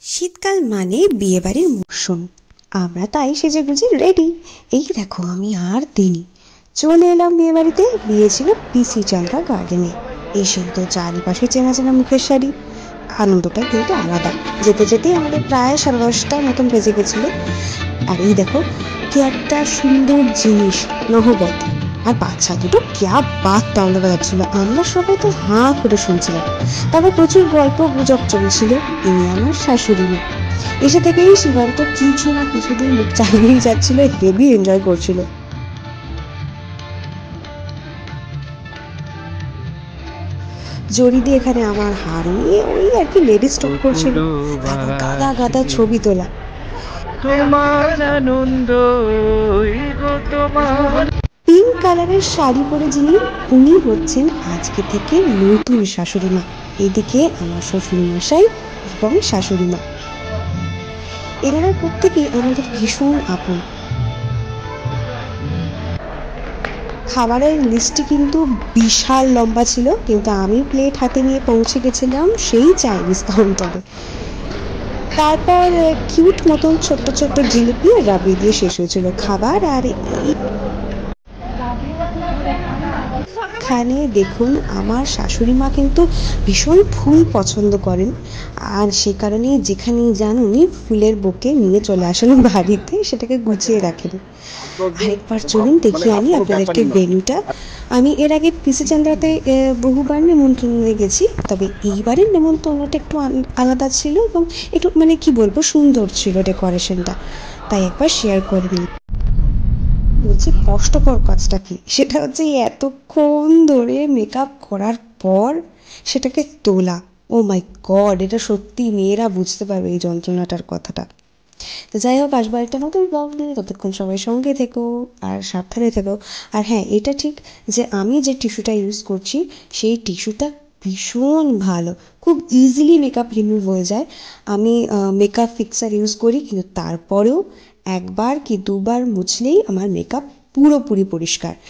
শীতকাল মানে বিয়েবাড়ির মরশুম। আমরা তাই সেজেগুজে রেডি। এই দেখো আমি আর তিনি চলে এলাম বিয়ে বাড়িতে। বিয়ে ছিল পিসি চন্দ্রা গার্ডেনে। এসে তো চারিপাশে চেনা চেনা মুখের শাড়ি। আনন্দটা কিন্তু আলাদা। যেতে যেতেই আমাদের প্রায় 10:30টার মতন বেজে গেছিল। আর এই দেখো কি একটা সুন্দর জিনিস, নহবত আর বাচ্চা দুটো ক্যা বাত তাহলে বাজাচ্ছিল। আমরা সবাই তো হাঁ করে শুনছিলাম। তারপর প্রচুর গল্প গুজব চলছিল। ইনি আমার শাশুড়ি মা। এসে থেকেই সীমান্ত কিছু না কিছুদিন মুখ চালিয়েই যাচ্ছিল, হেভি এনজয় করছিল। জড়ি দিয়ে এখানে আমার হার নিয়ে ওই আর কি লেডিস টক করছিল। তারপর গাদা গাদা ছবি তোলা। তোমার আনন্দ তোমার। পিঙ্ক কালারের শাড়ি পরে যিনি, উনি হচ্ছেন আজকে থেকে নতুন শাশুড়ি মা। এদিকে আমার শ্বশুর মশাই এবং শাশুড়ি মা, এনারা প্রত্যেকেই আমাদের ভীষণ আপন। খাবারের লিস্টটি কিন্তু বিশাল লম্বা ছিল, কিন্তু আমি প্লেট হাতে নিয়ে পৌঁছে গেছিলাম সেই চাইনিজ কাউন্টারে। তারপর কিউট মতন ছোট্ট ছোট্ট জিলিপি আর রাবড়ি দিয়ে শেষ হয়েছিল খাবার। আর এখানে দেখুন আমার শাশুড়ি মা কিন্তু ভীষণ ফুল পছন্দ করেন। আর সে কারণে যেখানেই যান উনি ফুলের বুকে নিয়ে চলে আসেন বাড়িতে, সেটাকে গুছিয়ে রাখেন। আরেকবার চলুন দেখিয়ে আনি আপনাদেরকে ভেন্যুটা। আমি এর আগে পিসি চান্দ্রাতে বহুবার নিমন্ত্রণে গেছি, তবে এইবারের নিমন্ত্রণটা একটু আলাদা ছিল এবং একটু মানে কি বলবো সুন্দর ছিল ডেকোরেশনটা, তাই একবার শেয়ার করে নিই। বলছি কষ্টকর কাজটা কি, সেটা হচ্ছে এতক্ষণ ধরে মেকআপ করার পর সেটাকে তোলা। ও মাই গড, এটা সত্যি মেয়েরা বুঝতে পারবে এই যন্ত্রণাটার কথাটা। তো যাই হোক, আসবো একটা নতুন ব্লগ নিয়ে। ততক্ষণ সবাই সঙ্গে থেকো আর সাবধানে থেকো। আর হ্যাঁ, এটা ঠিক যে আমি যে টিস্যুটা ইউজ করছি সেই টিস্যুটা ভীষণ ভালো, খুব ইজিলি মেকআপ রিমুভ হয়ে যায়। আমি মেকআপ ফিক্সার ইউজ করি, কিন্তু তারপরেও একবার কি দুবার মুছলেই আমার মেকআপ পুরোপুরি পরিষ্কার।